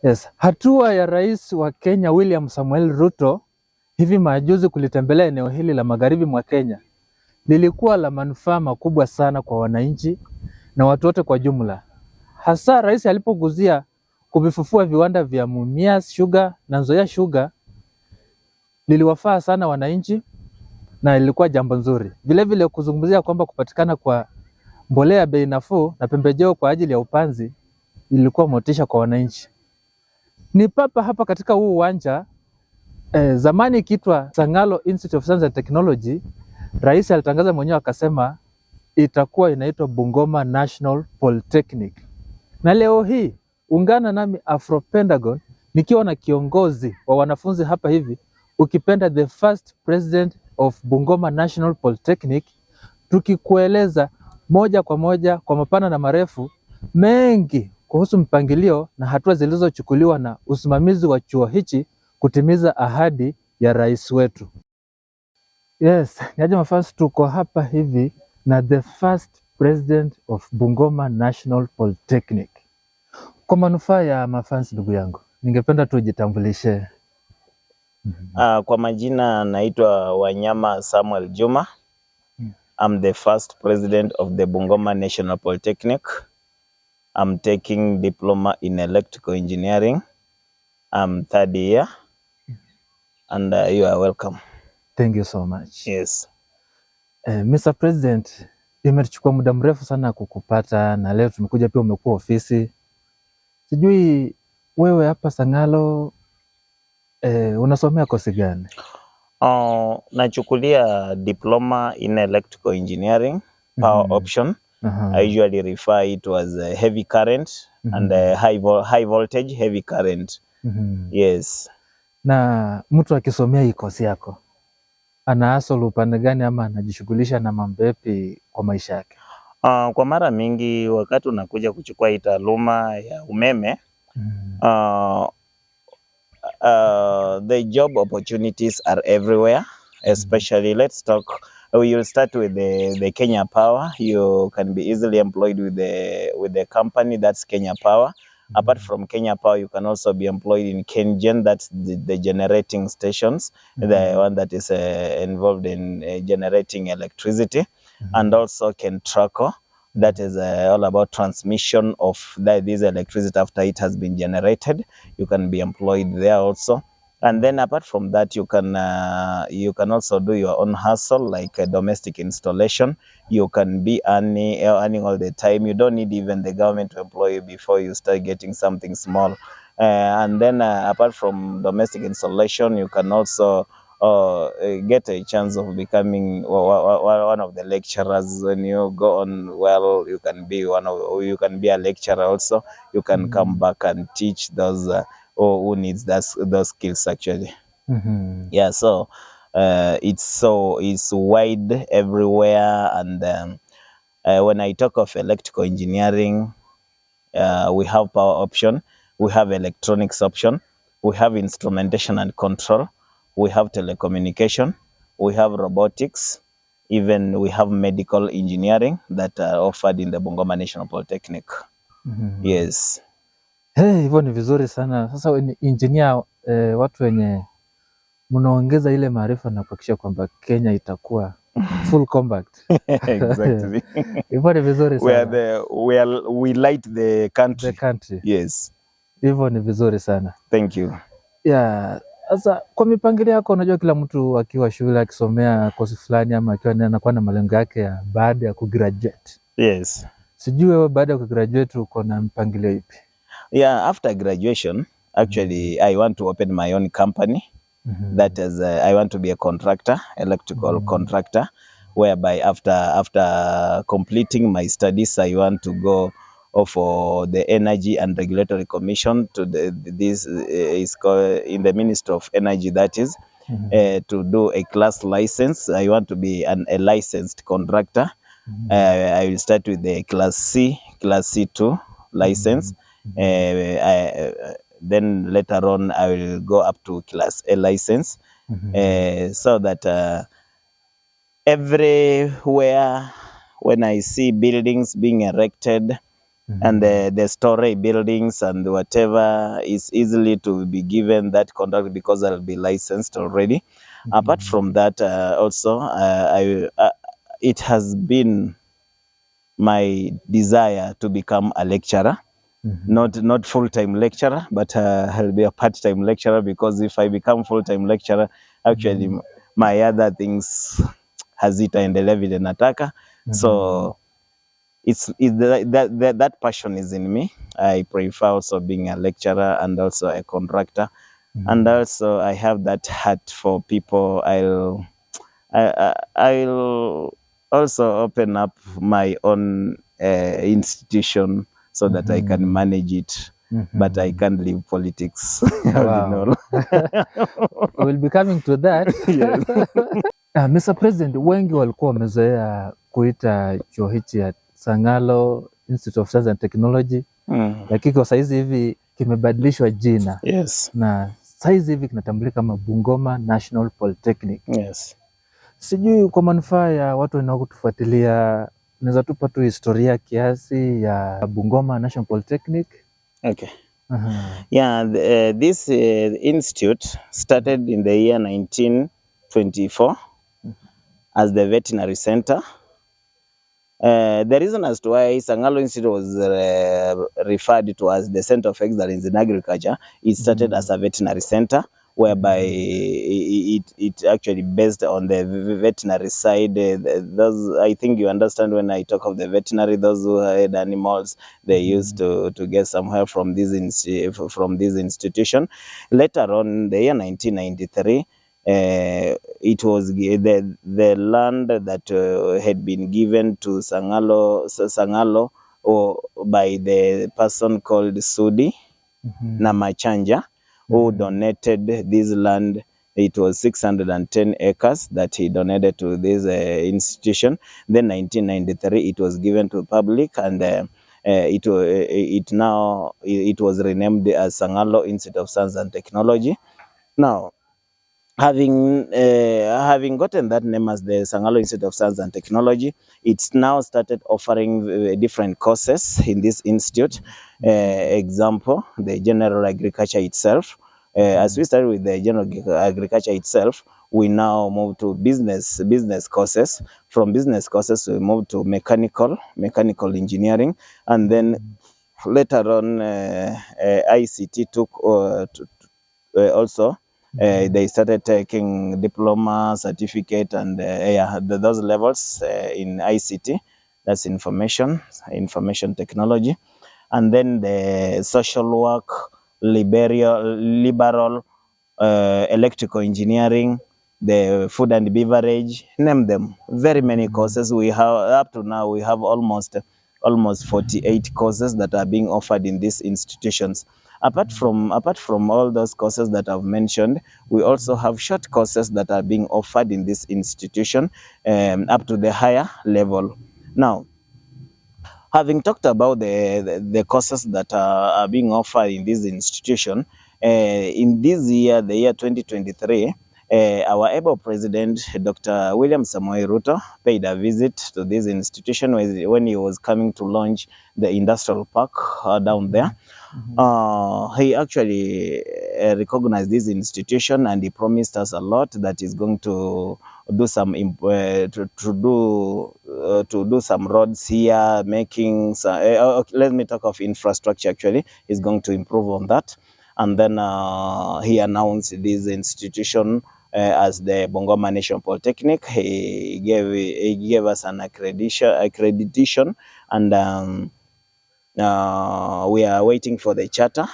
Yes, hatua ya Rais wa Kenya William Samuel Ruto hivi majuzi kulitembelea eneo hili la magharibi mwa Kenya lilikuwa la manufaa makubwa sana kwa wananchi na watu wote kwa jumla. Hasa rais alipoguzia kuvifufua viwanda vya Mumias Sugar na Nzoia Sugar, liliwafaa sana wananchi na ilikuwa jambo nzuri. Vilevile kuzungumzia kwamba kupatikana kwa mbolea bei nafuu na pembejeo kwa ajili ya upanzi ilikuwa motisha kwa wananchi. Ni papa hapa katika huu uwanja zamani ikiitwa Sangalo Institute of Science and Technology, rais alitangaza mwenyewe akasema itakuwa inaitwa Bungoma National Polytechnic. Na leo hii ungana nami Afro Pentagon nikiwa na kiongozi wa wanafunzi hapa hivi, ukipenda the first president of Bungoma National Polytechnic, tukikueleza moja kwa moja kwa mapana na marefu mengi kuhusu mpangilio na hatua zilizochukuliwa na usimamizi wa chuo hichi kutimiza ahadi ya rais wetu. Yes, niaje mafans, tuko hapa hivi na the first president of Bungoma National Polytechnic. Kwa manufaa ya mafans, ndugu yangu, ningependa tujitambulishe. Kwa majina naitwa Wanyama Samuel Juma. I'm the first president of the Bungoma National Polytechnic. I'm taking diploma in electrical engineering. I'm third year and you are welcome. Thank you so much. Yes. Mr. President, imechukua muda mrefu sana kukupata na leo tumekuja pia, umekuwa ofisi. Sijui wewe hapa Sangalo unasomea kosi gani? Nachukulia diploma in electrical engineering, power option. I usually refer it as heavy current and high voltage heavy current. Yes. Na mtu akisomea hii kosi yako ana asolo upande gani ama anajishughulisha na mambo yapi kwa maisha yake? Kwa mara mingi wakati unakuja kuchukua hii taaluma ya umeme, the job opportunities are everywhere, especially let's talk, you'll start with the Kenya Power. You can be easily employed with the company that's Kenya Power. Apart from Kenya Power, you can also be employed in KenGen, that's the generating stations, the one that is involved in generating electricity, and also Kentraco, that is all about transmission of this electricity after it has been generated. You can be employed there also. And then apart from that, you can also do your own hustle, like a domestic installation. You can be earning all the time. You don't need even the government to employ you before you start getting something small. And then apart from domestic installation, you can also get a chance of becoming one of the lecturers. When you go on well, you can be a lecturer also. You can come back and teach those who needs those skills actually. Yeah, so it's wide everywhere. And when I talk of electrical engineering, we have power option, we have electronics option, we have instrumentation and control, we have telecommunication, we have robotics, even we have medical engineering that are offered in the Bungoma National Polytechnic. Yes. Hey, hivyo ni vizuri sana. Sasa we ni engineer, watu wenye mnaongeza ile maarifa na kuhakikisha kwamba Kenya itakuwa full compact. Exactly. Hivyo ni vizuri sana. We light the country. The country. Yes. Hivyo ni vizuri sana. Thank you. Yeah. Sasa kwa mipangilio yako, unajua kila mtu akiwa shule akisomea kosi fulani ama akiwa anakuwa na malengo yake ya baada ya kugraduate. Yes. Sijui wewe baada ya kugraduate uko na mpangilio ipi? Yeah, after graduation, actually, I want to open my own company. That is, I want to be a contractor, electrical contractor, whereby after completing my studies, I want to go for the Energy and Regulatory Commission to this is called in the Ministry of Energy, that is, to do a class license. I want to be a licensed contractor. I will start with the class C2 license. Then later on I will go up to class A license. So that everywhere when I see buildings being erected, and the story buildings and whatever is easily to be given that contract because I'll be licensed already. Apart from that, also, it has been my desire to become a lecturer. Not full-time lecturer, but I'll be a part-time lecturer, because if I become full-time lecturer, actually my other things hazitaendelea vile nataka. So that passion is in me. I prefer also being a lecturer and also a contractor, and also I have that heart for people. I'll also open up my own institution so that I can manage it, but I can't leave politics. Wow. We'll be coming to that. Yes. Mr. President, wengi walikuwa wamezoea kuita chuo hichi ya Sangalo Institute of Science and Technology, lakini kwa saizi hivi kimebadilishwa jina. Yes. Na saizi hivi kinatambulika kama Bungoma National Polytechnic. Yes. Sijui kwa manufaa ya watu wanaokutufuatilia, unaweza tupa tu historia kiasi ya Bungoma National Polytechnic? Okay. Yeah, this institute started in the year 1924 as the veterinary center. The reason as to why Sangalo Institute was referred to as the Center of Excellence in Agriculture, it started as a veterinary center, whereby it actually based on the veterinary side. Those, I think you understand when I talk of the veterinary, those who had animals, they used to get some help from this institution. Later on, the year 1993, it was the land that had been given to Sangalo or by the person called Sudi Namachanja, who donated this land. It was 610 acres that he donated to this institution. Then 1993, it was given to public, and it was renamed as Sangalo Institute of Science and Technology. Now, having gotten that name as the Sangalo Institute of Science and Technology, it's now started offering different courses in this institute. Example, the general agriculture itself. As we started with the general agriculture itself, we now move to business courses. From business courses, we move to mechanical engineering, and then later on, ICT took also. They started taking diploma, certificate, and those levels in ICT, that's information technology, and then the social work, liberal, electrical engineering, the food and beverage, name them. Very many courses we have up to now. We have almost 48 courses that are being offered in these institutions. Apart from all those courses that I've mentioned, we also have short courses that are being offered in this institution up to the higher level. Now, having talked about the courses that are being offered in this institution, in this year, the year 2023, our able president, Dr. William Samoei Ruto, paid a visit to this institution when he was coming to launch the industrial park down there. He actually recognized this institution, and he promised us a lot that he's going to do some to do some roads here, making some, let me talk of infrastructure. Actually, he's going to improve on that. And then he announced this institution as the Bungoma National Polytechnic. He gave us an accreditation, and we are waiting for the charter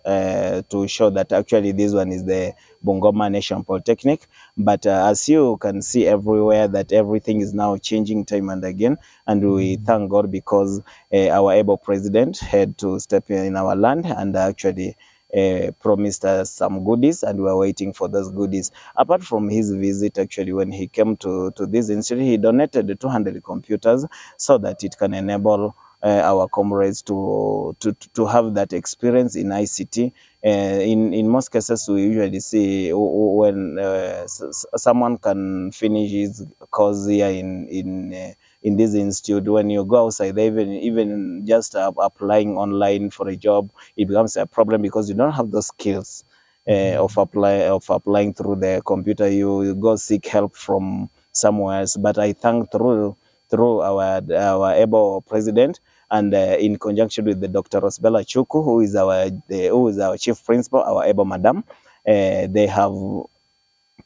to show that actually this one is the Bungoma National Polytechnic. But as you can see everywhere, that everything is now changing time and again, and we thank God because our able president had to step in our land and actually promised us some goodies, and we are waiting for those goodies. Apart from his visit, actually, when he came to this institute, he donated 200 computers so that it can enable our comrades to have that experience in ICT. In most cases, we usually see when someone can finish his course here in in this institute. When you go outside, even just applying online for a job, it becomes a problem because you don't have those skills of applying through the computer. You go seek help from somewhere else. But I thank through our able president, and in conjunction with the Dr. Rosbella Chuku, who is our chief principal, our able madam, they have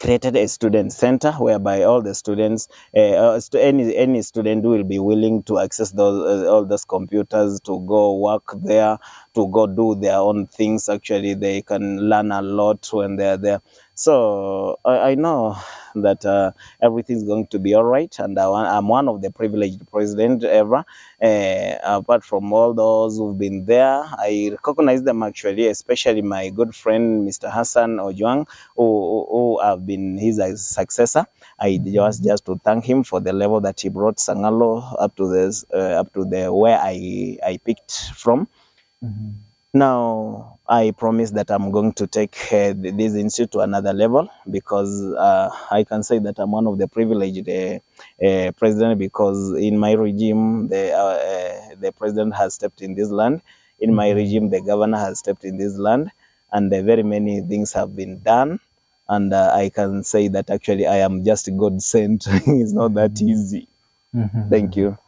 created a student center whereby all the students, any student will be willing to access those all those computers, to go work there, to go do their own things. Actually, they can learn a lot when they are there. So I know that everything's going to be all right, and I'm one of the privileged president ever. Apart from all those who've been there, I recognize them actually, especially my good friend Mr. Hassan Ojwang, who have been his successor. I just to thank him for the level that he brought Sangalo up to this, up to the where I picked from. Now, I promise that I'm going to take this institute to another level, because I can say that I'm one of the privileged president, because in my regime, the president has stepped in this land. In my regime, the governor has stepped in this land, and very many things have been done. And I can say that actually I am just God sent. It's not that easy. Thank you.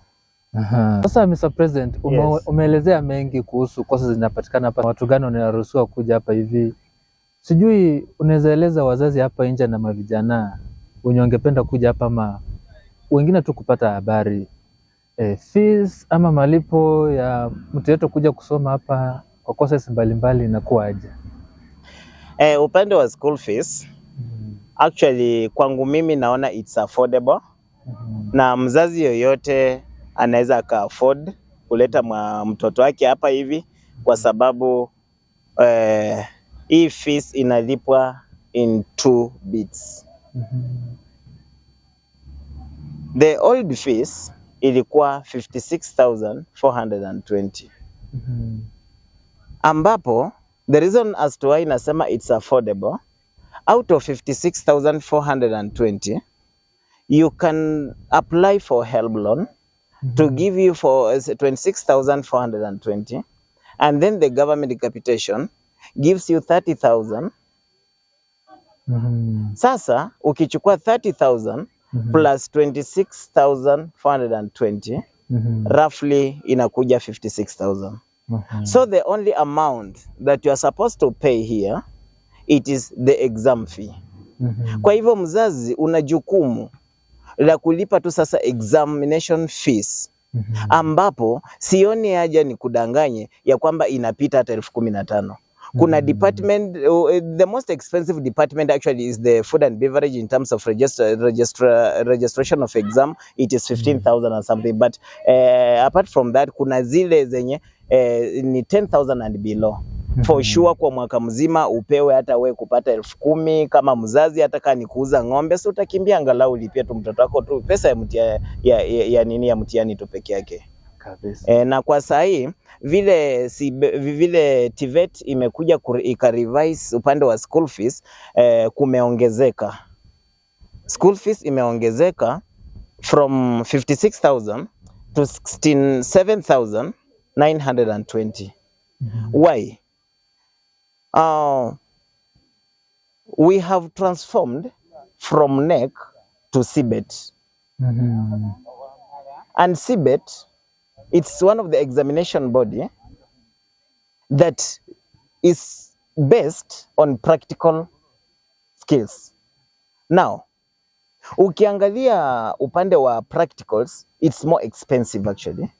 Sasa Mr. President, umeelezea mengi kuhusu kosa zinapatikana hapa, watu gani wanaruhusiwa kuja hapa hivi. Sijui unaweza eleza wazazi hapa nje na mavijana wenye wangependa kuja hapa, ama wengine tu kupata habari, fees ama malipo ya mtu yeyote kuja kusoma hapa kwa kosa mbalimbali inakuwa aje? Upande wa school fees, actually kwangu mimi naona it's affordable. Na mzazi yoyote anaweza aka afford kuleta mtoto wake hapa hivi, kwa sababu hii fees inalipwa in 2 bits. The old fees ilikuwa 56,420. Ambapo the reason as to why nasema it's affordable, out of 56,420 you can apply for HELB loan to give you for 26,420, and then the government capitation gives you 30,000. Sasa ukichukua 30,000 plus 26,420, roughly inakuja 56,000. So the only amount that you are supposed to pay here, it is the exam fee. Kwa hivyo mzazi una jukumu la kulipa tu sasa examination fees, ambapo sioni haja ni kudanganye ya kwamba inapita hata 15,000. Kuna department, the most expensive department actually is the food and beverage. In terms of registration of exam, it is 15,000 or something, but apart from that kuna zile zenye ni 10,000 and below. For sure kwa mwaka mzima upewe hata we kupata 10,000 kama mzazi, hata kama ni kuuza ng'ombe, so utakimbia angalau ulipie tu mtoto wako tu pesa ya nini ya mtihani tu peke yake kabisa. Na kwa sahi vile TVET imekuja ikarevise upande wa school fees, kumeongezeka. School fees imeongezeka from 56,000 to 67,920. Why? We have transformed from NEC to CBET. And CBET, it's one of the examination body that is based on practical skills. Now, ukiangalia upande wa practicals, it's more expensive actually.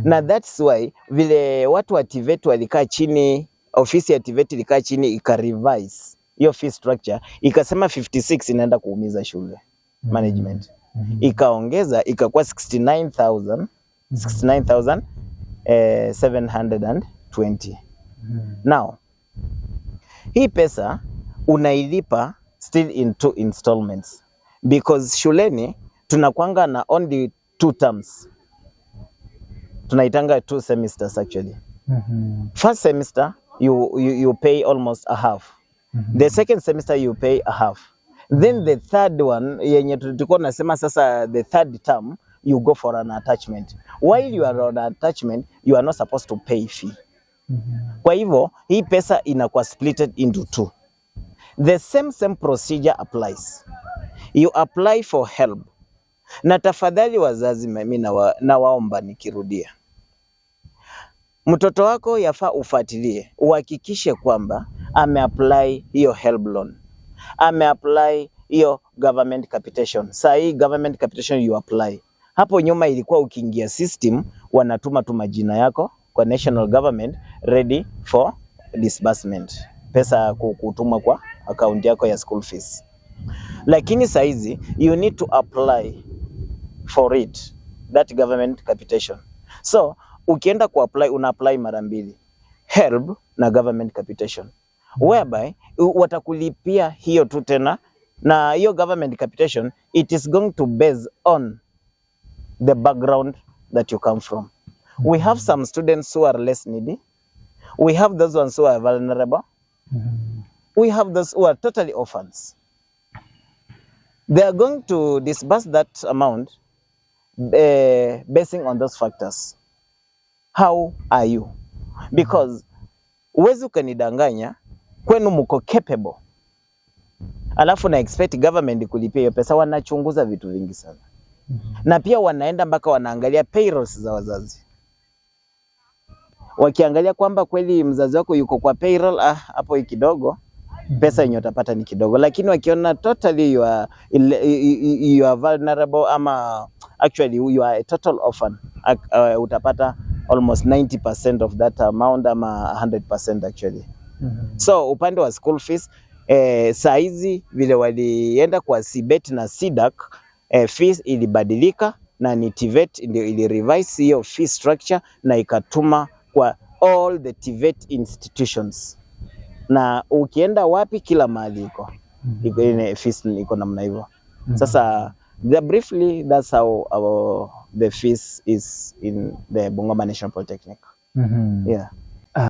Na that's why vile watu wa TVET walikaa chini, ofisi ya TVET ilikaa chini ikarevise hiyo fee structure, ikasema 56 inaenda kuumiza shule management. Ikaongeza ikakuwa 69,720. Now, hii pesa unailipa still in 2 installments, because shuleni tunakuanga na only 2 terms. Tunaitanga 2 semesters actually. First semester you pay almost a half. The second semester you pay a half. Then the third one yenye tulikuwa nasema sasa the third term you go for an attachment. While you are on attachment, you are not supposed to pay fee. Kwa hivyo, hii pesa inakuwa splitted into two. The same procedure applies. You apply for HELB. Na tafadhali wazazi, mimi nawaomba nikirudia, mtoto wako yafaa ufuatilie, uhakikishe kwamba ameapply hiyo HELB loan, ameapply hiyo government capitation. Saa hii government capitation you apply. Hapo nyuma ilikuwa ukiingia system wanatuma tu majina yako kwa national government ready for disbursement, pesa kutumwa kwa account yako ya school fees. Lakini saa hizi you need to apply for it, that government capitation. So ukienda ku apply, una apply mara mbili, HELB na government capitation, whereby watakulipia hiyo tu tena, na hiyo government capitation it is going to base on the background that you come from. We have some students who are less needy, we have those ones who are vulnerable, we have those who are totally orphans. They are going to disburse that amount basing on those factors. How are you? Because uwezi ukanidanganya kwenu mko capable, alafu na expect government kulipia hiyo pesa. Wanachunguza vitu vingi sana. Na pia wanaenda mpaka wanaangalia payrolls za wazazi. Wakiangalia kwamba kweli mzazi wako yuko kwa payroll, hapo kidogo pesa yenye utapata ni kidogo. Lakini wakiona totally you are vulnerable, ama actually you are a total orphan, utapata almost 90% of that amount, ama 100% actually. So upande wa school fees, saa hizi vile walienda kwa CBET na CDAC, fees ilibadilika na ni TVET ndio ili revise hiyo fee structure na ikatuma kwa all the TVET institutions. Na ukienda wapi kila mahali iko fees iko namna hivyo. Sasa briefly that's how the fees is in the Bungoma National Polytechnic. Yeah.